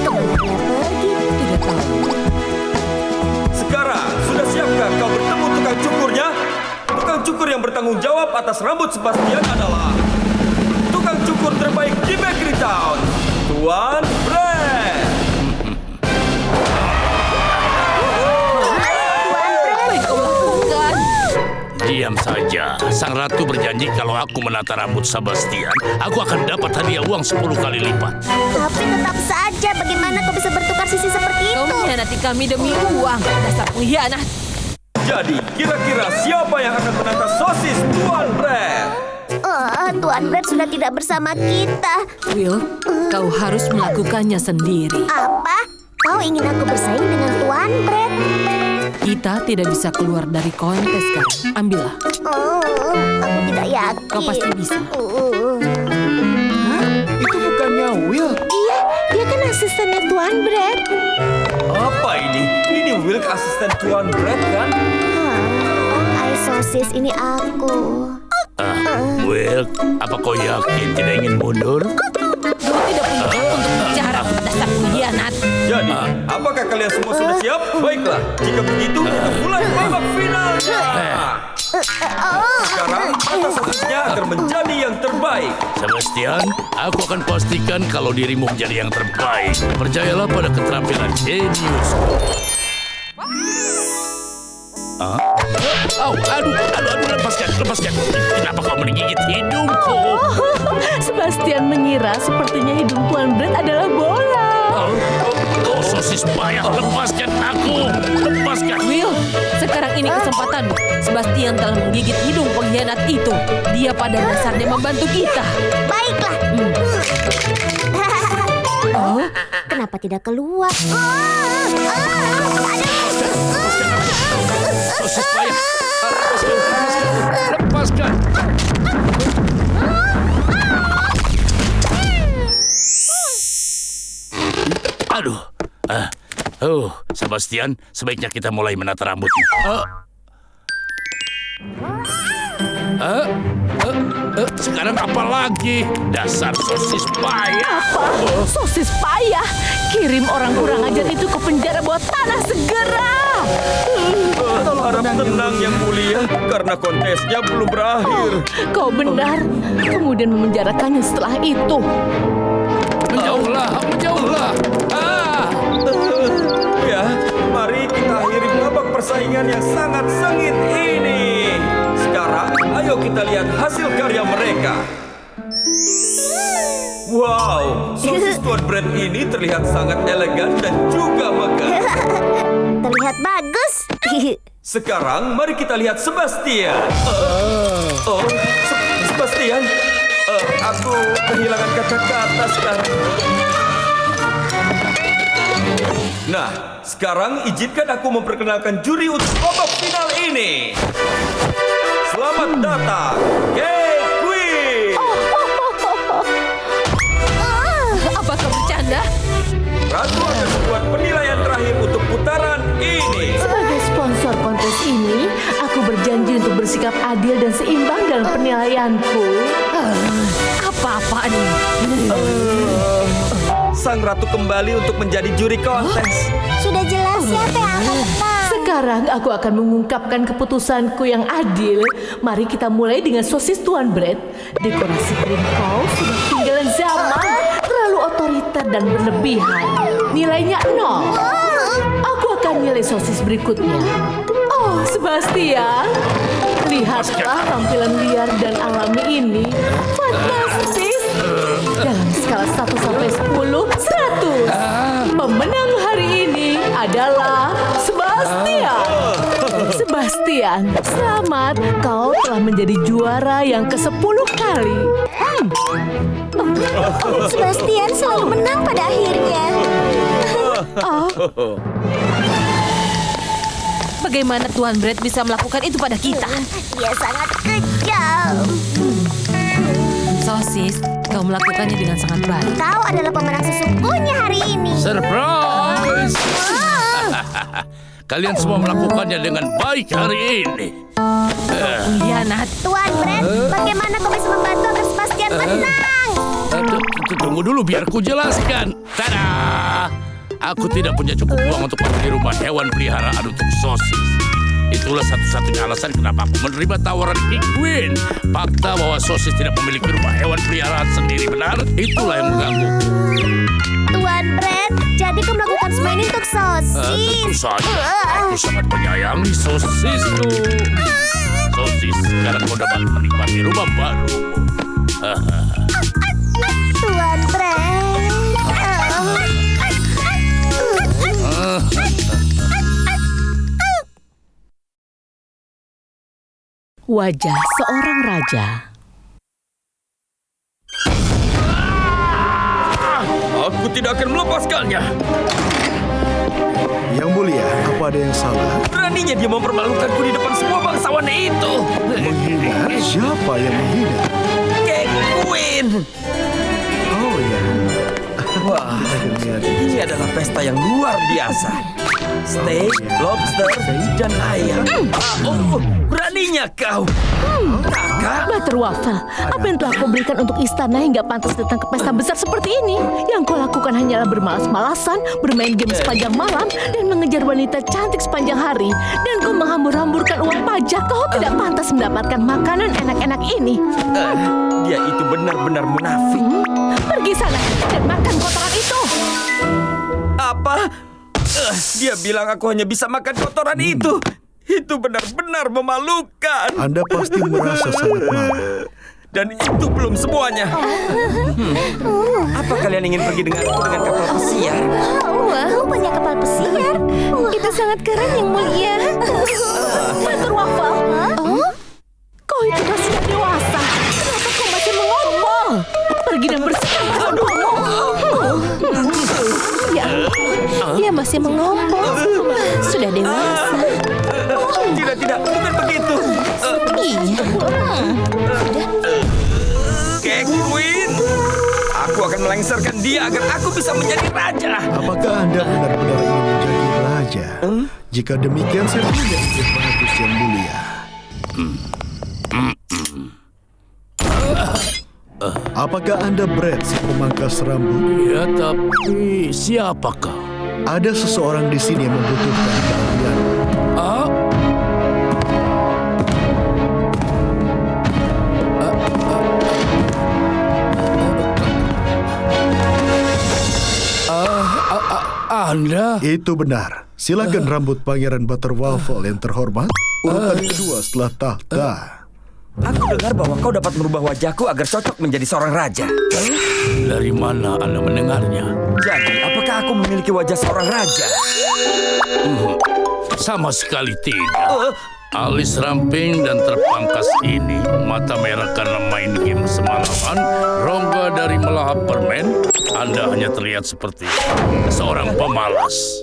Tunggu dia pergi. Tidak tahu. Sekarang, sudah siapkah kau bertemu tukang cukurnya? Tukang cukur yang bertanggung jawab atas rambut Sebastian adalah tukang cukur terbaik di Bakery Town, Tuan Brad. Diam saja. Sang ratu berjanji kalau aku menata rambut Sebastian, aku akan dapat hadiah uang 10 kali lipat. Tapi tetap saja, bagaimana kau bisa bertukar sisi seperti Kau itu? mengkhianati kami demi uang. Dasar pengkhianat. Jadi, kira-kira siapa yang akan menata sosis Tuan Brad? Tuan Brad sudah tidak bersama kita. Will, kau harus melakukannya sendiri. Apa? Kau ingin aku bersaing dengan Tuan Brad? Kita tidak bisa keluar dari kontes kan? Ambillah. Aku tidak yakin. Kau pasti bisa. Itu bukannya Will. Iya, dia kan asistennya Tuan Brad. Apa ini? Ini Wilk asisten Tuan Brad kan? Ay sosis, ini aku. Will, apa kau yakin tidak ingin mundur? Kau tidak punya hak untuk bicara. Dasar pengkhianat. Jadi, apakah kalian semua sudah siap? Baiklah, jika begitu kita mulai babak finalnya. Sekarang, mata sosisnya akan menjadi yang terbaik. Sebastian, aku akan pastikan kalau dirimu menjadi yang terbaik. Percayalah pada keterampilan jeniusku. Aduh, lepaskan. Kenapa kau menggigit hidungku? Sebastian mengira sepertinya hidung Tuan Brad adalah bola. Oh, sosis payah, lepaskan aku. Lepaskan. Will, sekarang ini kesempatanmu. Sebastian telah menggigit hidung pengkhianat itu. Dia pada dasarnya membantu kita. Baiklah. Kenapa tidak keluar? Sosis payah. Lepaskan. Aduh. Sebastian, sebaiknya kita mulai menata rambutnya. Sekarang apa lagi? Dasar sosis payah. Apa? Sosis payah? Kirim orang kurang ajar itu ke penjara bawah tanah segera. Harap tenang yang mulia, karena kontesnya belum berakhir. Kau benar. Kemudian memenjarakannya setelah itu. Menjauhlah. Ya, mari kita akhiri babak persaingan yang sangat sengit ini. Sekarang, ayo kita lihat hasil karya mereka. Wow, sosis Tuan Brad ini terlihat sangat elegan dan juga megah. Terlihat bagus. Sekarang, mari kita lihat Sebastian. Sebastian, aku kehilangan kata-kata sekarang. Nah, sekarang izinkan aku memperkenalkan juri untuk babak final ini. Selamat datang, Cake Queen. Apa kau bercanda? Ratu akan membuat penilaian terakhir untuk putaran ini. Sebagai sponsor kontes ini, aku berjanji untuk bersikap adil dan seimbang dalam penilaianku. Apa-apaan ini? Sang ratu kembali untuk menjadi juri kontes. Sudah jelas siapa yang akan menang. Sekarang aku akan mengungkapkan keputusanku yang adil. Mari kita mulai dengan sosis Tuan Bread. Dekorasi krim kau sudah ketinggalan zaman, terlalu otoriter dan berlebihan. Nilainya 0. Aku akan nilai sosis berikutnya. Oh, Sebastian, lihatlah tampilan liar dan alami ini. Fantastis. Dalam skala 1 sampai 10, 100. Pemenang hari ini adalah Sebastian. Sebastian, selamat. Kau telah menjadi juara yang ke-10 kali. Sebastian selalu menang pada akhirnya. Bagaimana Tuan Bread bisa melakukan itu pada kita? Dia sangat kejam. Sosis, kau melakukannya dengan sangat baik. Kau adalah pemenang sesungguhnya hari ini. Surprise! Kalian semua melakukannya dengan baik hari ini. Pengkhianat. Tuan Bread, bagaimana kau bisa membantu agar Sebastian menang? Tunggu dulu biar ku jelaskan. Tada! Aku tidak punya cukup uang untuk membeli rumah hewan peliharaan untuk sosis. Itulah satu-satunya alasan kenapa aku menerima tawaran King Queen. Fakta bahwa sosis tidak memiliki rumah hewan peliharaan sendiri benar, itulah yang mengganggu. Tuan Bread, jadi kau melakukan semua ini untuk sosis. Tentu saja, aku sangat menyayangi sosisku. Sosis, sekarang kau dapat menikmati rumah baru. Tuan Bread. Wajah seorang raja. Aku tidak akan melepaskannya. Yang mulia, apa ada yang salah? Beraninya dia mempermalukanku di depan semua bangsawan itu. Menghina? Siapa yang menghina? King Queen. Oh ya. Wah, ini adalah pesta yang luar biasa. Steak, lobster, dan ayam. Beraninya kau. Kakak. Butter Waffle, apa yang telah kau berikan untuk istana hingga pantas datang ke pesta besar seperti ini? Yang kau lakukan hanyalah bermalas-malasan, bermain game sepanjang malam, dan mengejar wanita cantik sepanjang hari. Dan kau menghambur-hamburkan uang pajak. Kau tidak pantas mendapatkan makanan enak-enak ini. Dia itu benar-benar munafik. Pergi sana dan makan kotoran itu. Apa? Dia bilang aku hanya bisa makan kotoran itu. Itu benar-benar memalukan. Anda pasti merasa sangat marah. Dan itu belum semuanya. Apa kalian ingin pergi denganku dengan kapal pesiar? Kau punya kapal pesiar? Itu sangat keren yang mulia. Butter Waffle, kau itu kan sudah dewasa. Kenapa kau masih mengombol? Pergi dan bersihkan kodokmu. Ya, dia masih mengompol. Sudah dewasa. Tidak, bukan begitu. Iya. King Queen, aku akan melengsarkan dia agar aku bisa menjadi raja. Apakah Anda benar-benar ingin menjadi raja? Jika demikian, saya punya ide bagus yang mulia. Apakah Anda Bread, si pemangkas rambut? Ya, tapi siapakah? Ada seseorang di sini yang membutuhkan keahlian. Anda? Itu benar. Silakan rambut Pangeran Butter Waffle yang terhormat. Urutan kedua setelah tahta. Aku dengar bahwa kau dapat merubah wajahku agar cocok menjadi seorang raja. Dari mana Anda mendengarnya? Jadi, apakah aku memiliki wajah seorang raja? Sama sekali tidak. Alis ramping dan terpangkas ini, mata merah karena main game semalaman, rongga dari melahap permen, Anda hanya terlihat seperti seorang pemalas.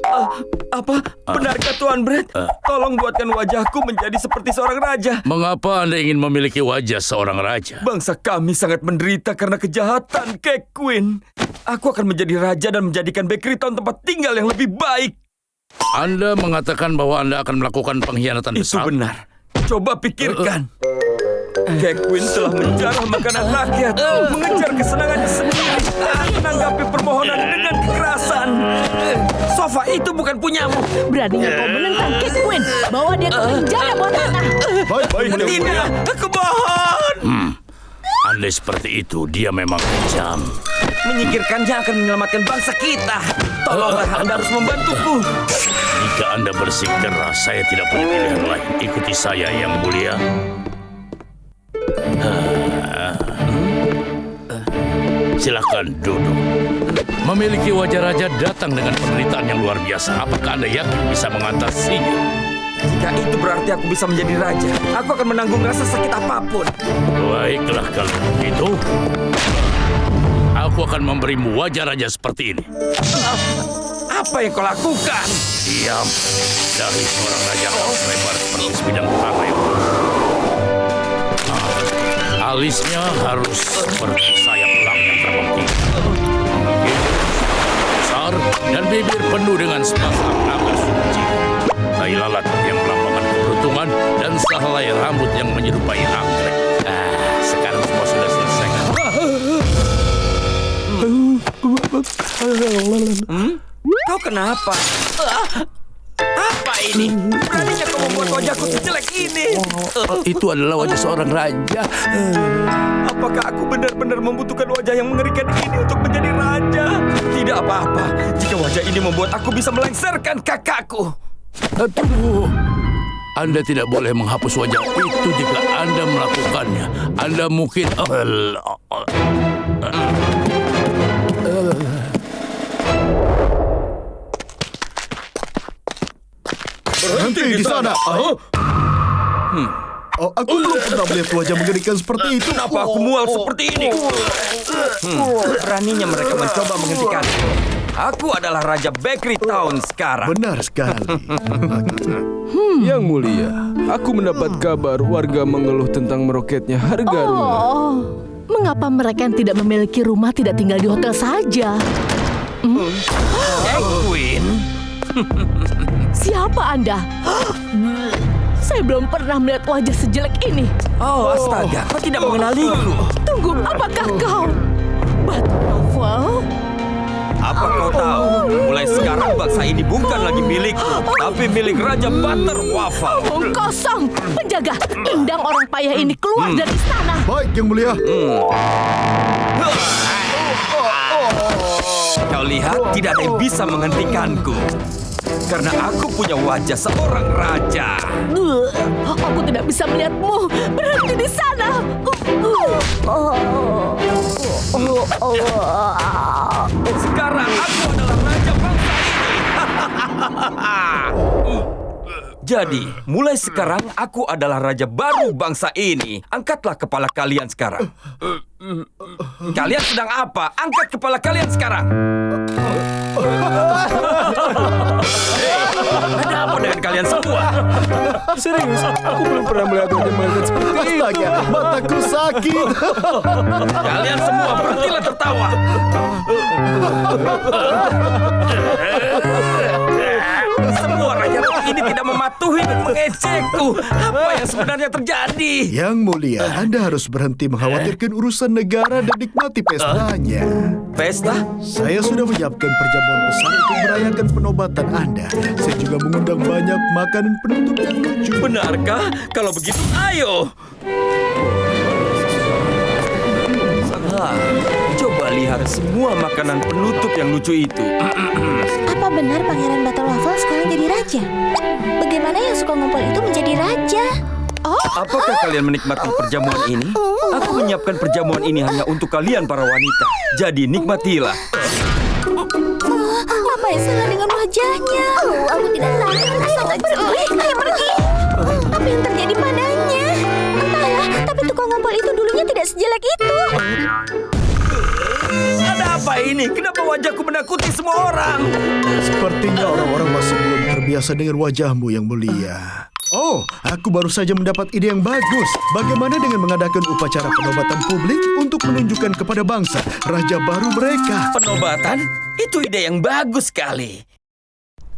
Apa? Benarkah Tuan Bread? Tolong buatkan wajahku menjadi seperti seorang raja. Mengapa Anda ingin memiliki wajah seorang raja? Bangsa kami sangat menderita karena kejahatan, King Queen. Aku akan menjadi raja dan menjadikan Bakery Town tempat tinggal yang lebih baik. Anda mengatakan bahwa Anda akan melakukan pengkhianatan Itu besar? benar. Coba pikirkan. Kekuin telah menjarah makanan rakyat, mengejar kesenangannya sendiri, menanggapi permohonan dengan kekerasan. Sofa itu bukan punyamu. Beraninya kau menentang Queen. Bawa dia ke penjara buat tanah. Baik, Tidak, aku mohon. Andai seperti itu, dia memang kejam. Menyingkirkannya akan menyelamatkan bangsa kita. Tolonglah, Anda harus membantuku. Jika Anda bersikeras, saya tidak punya pilihan lain. Ikuti saya, Yang Mulia. Silakan duduk. Memiliki wajah raja datang dengan penderitaan yang luar biasa. Apakah Anda yakin bisa mengatasinya? Jika itu berarti aku bisa menjadi raja, aku akan menanggung rasa sakit apapun. Baiklah kalau begitu. Aku akan memberimu wajah raja seperti ini. Apa yang kau lakukan? Diam. Dari seorang raja harus lebar seperti sebidang tanah yang alisnya harus seperti sayap elang yang terbang tinggi. Besar dan bibir penuh dengan sepasang naga suci. Tai lalat yang melambangkan keberuntungan dan sehelai rambut yang menyerupai anggrek. Sekarang semua sudah selesai. Kau kenapa? Apa ini? Beraninya kau membuat wajahku sejelek ini? Itu adalah wajah seorang raja. Apakah aku benar-benar membutuhkan wajah yang mengerikan ini untuk menjadi raja? Tidak apa-apa. Jika wajah ini membuat aku bisa melengsarkan kakakku. Tunggu. Anda tidak boleh menghapus wajah itu jika Anda melakukannya. Anda mungkin... Berhenti di sana. Oh, aku belum pernah melihat wajah mengerikan seperti itu. Kenapa aku mual seperti ini? Beraninya mereka mencoba menghentikanku. Aku adalah Raja Bakery Town sekarang. Benar sekali. Yang Mulia, aku mendapat kabar warga mengeluh tentang meroketnya harga rumah. Oh, mengapa mereka yang tidak memiliki rumah tidak tinggal di hotel saja? Queen. Siapa Anda? Saya belum pernah melihat wajah sejelek ini. Oh, astaga, kau tidak mengenaliku. Tunggu, apakah kau Batu Waffle? Apa kau tahu? Mulai sekarang bangsa ini bukan lagi milikku, tapi milik Raja Butter Waffle. Omong kosong. Penjaga, indang orang payah ini keluar dari istana. Baik, Yang Mulia. Kau lihat, tidak ada yang bisa menghentikanku. Karena aku punya wajah seorang raja. Aku tidak bisa melihatmu. Berhenti di sana. Sekarang aku adalah raja bangsa ini. Jadi, mulai sekarang aku adalah raja baru bangsa ini. Angkatlah kepala kalian sekarang. Kalian sedang apa? Angkat kepala kalian sekarang. Ada apa dengan kalian semua? Serius, aku belum pernah melihat wajah mengerikan seperti itu. Astaga, mataku sakit. Kalian semua berhentilah tertawa. Semua rakyat ini tidak mematuhi dan mengejekku. Apa yang sebenarnya terjadi? Yang Mulia, Anda harus berhenti mengkhawatirkan urusan negara dan nikmati pestanya. Pesta? Saya sudah menyiapkan perjamuan besar untuk merayakan penobatan Anda. Saya juga mengundang banyak makanan penutup yang lucu. Benarkah? Kalau begitu, ayo. Coba lihat semua makanan penutup yang lucu itu. Apa benar Pangeran Batu Waffle sekarang jadi raja? Bagaimana yang suka ngumpul itu menjadi raja? Apakah kalian menikmati perjamuan ini? Aku menyiapkan perjamuan ini hanya untuk kalian para wanita. Jadi nikmatilah. Apa yang salah dengan wajahnya? Aku tidak tahu. Ayo pergi, ayo pergi. Apa yang terjadi padanya? Entahlah, tapi tukang ngumpul itu dulunya tidak sejelek itu. Ada apa ini? Kenapa wajahku menakuti semua orang? Sepertinya orang-orang masih belum terbiasa dengan wajahmu Yang Mulia. Oh, aku baru saja mendapat ide yang bagus. Bagaimana dengan mengadakan upacara penobatan publik untuk menunjukkan kepada bangsa raja baru mereka? Penobatan? Itu ide yang bagus sekali.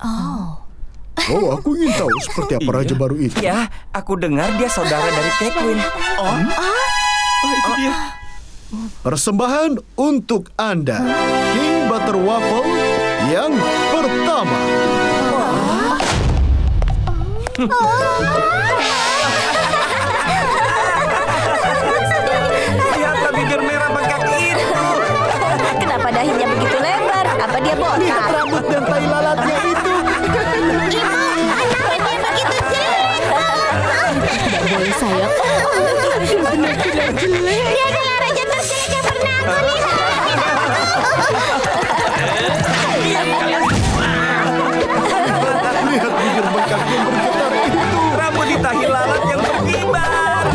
Oh, Oh, aku ingin tahu seperti apa raja baru itu. Ya, aku dengar dia saudara dari Kekwin. Oh itu dia. Persembahan untuk Anda, King Butter Waffle yang pertama. Lihatlah bibir merah bengkak itu. Kenapa dahinya begitu lebar? Apa dia Lihat botak? rambut dan tai lalatnya itu. Tidak boleh sayang. Benar-benar jelek. Dia adalah raja terjelek yang pernah aku lihat. Lihat bibir bengkak yang bergetar itu. Rambut di tahi lalat yang berkibar.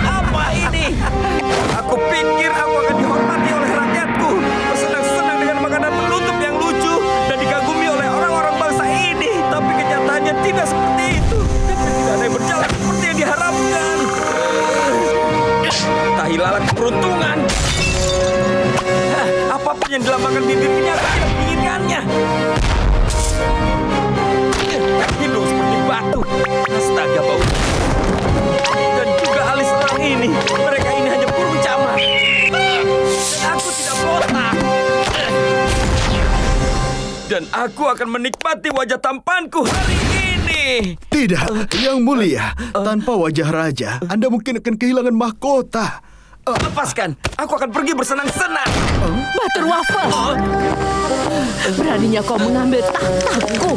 Apa ini? Aku pikir aku akan dihormati oleh rakyatku, bersenang-senang dengan makanan penutup yang lucu dan dikagumi oleh orang-orang bangsa ini. Tapi kenyataannya tidak seperti itu. Tidak ada yang berjalan seperti yang diharapkan. Tahi lalat keberuntungan. Hah, apapun yang dilambangkan bibirnya, aku tidak menginginkannya. Hidung seperti batu. Astaga, bau. Dan juga alis elang ini. Mereka ini hanya burung camar. Dan aku tidak botak. Dan aku akan menikmati wajah tampanku hari ini. Tidak, yang mulia. Tanpa wajah raja, Anda mungkin akan kehilangan mahkota. Lepaskan. Aku akan pergi bersenang-senang. Butter Waffle. Beraninya kau mengambil tahtaku.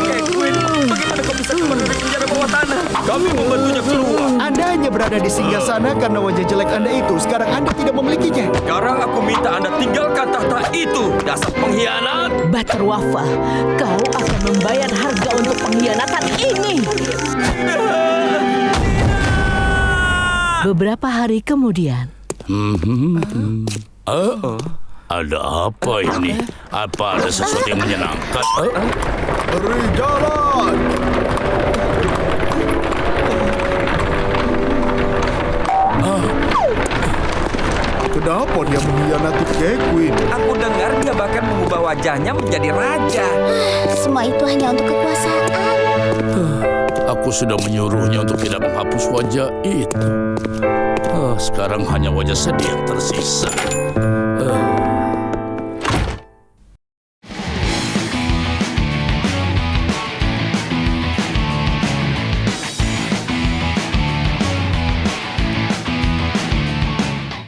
Kekwin, bagaimana kau bisa keluar dari penjara bawah tanah? Kami membantunya keluar. Anda hanya berada di singgasana karena wajah jelek Anda itu. Sekarang Anda tidak memilikinya. Sekarang aku minta Anda tinggalkan tahta itu. Dasar pengkhianat. Butter Waffle, kau akan membayar harga untuk pengkhianatan ini. Beberapa hari kemudian. Ada apa ini? Apa ada sesuatu yang menyenangkan? Beri jalan. Kenapa dia mengkhianati Kekwin? Aku dengar dia bahkan mengubah wajahnya menjadi raja. Semua itu hanya untuk kekuasaan. Aku sudah menyuruhnya untuk tidak menghapus wajah itu. Sekarang hanya wajah sedih yang tersisa.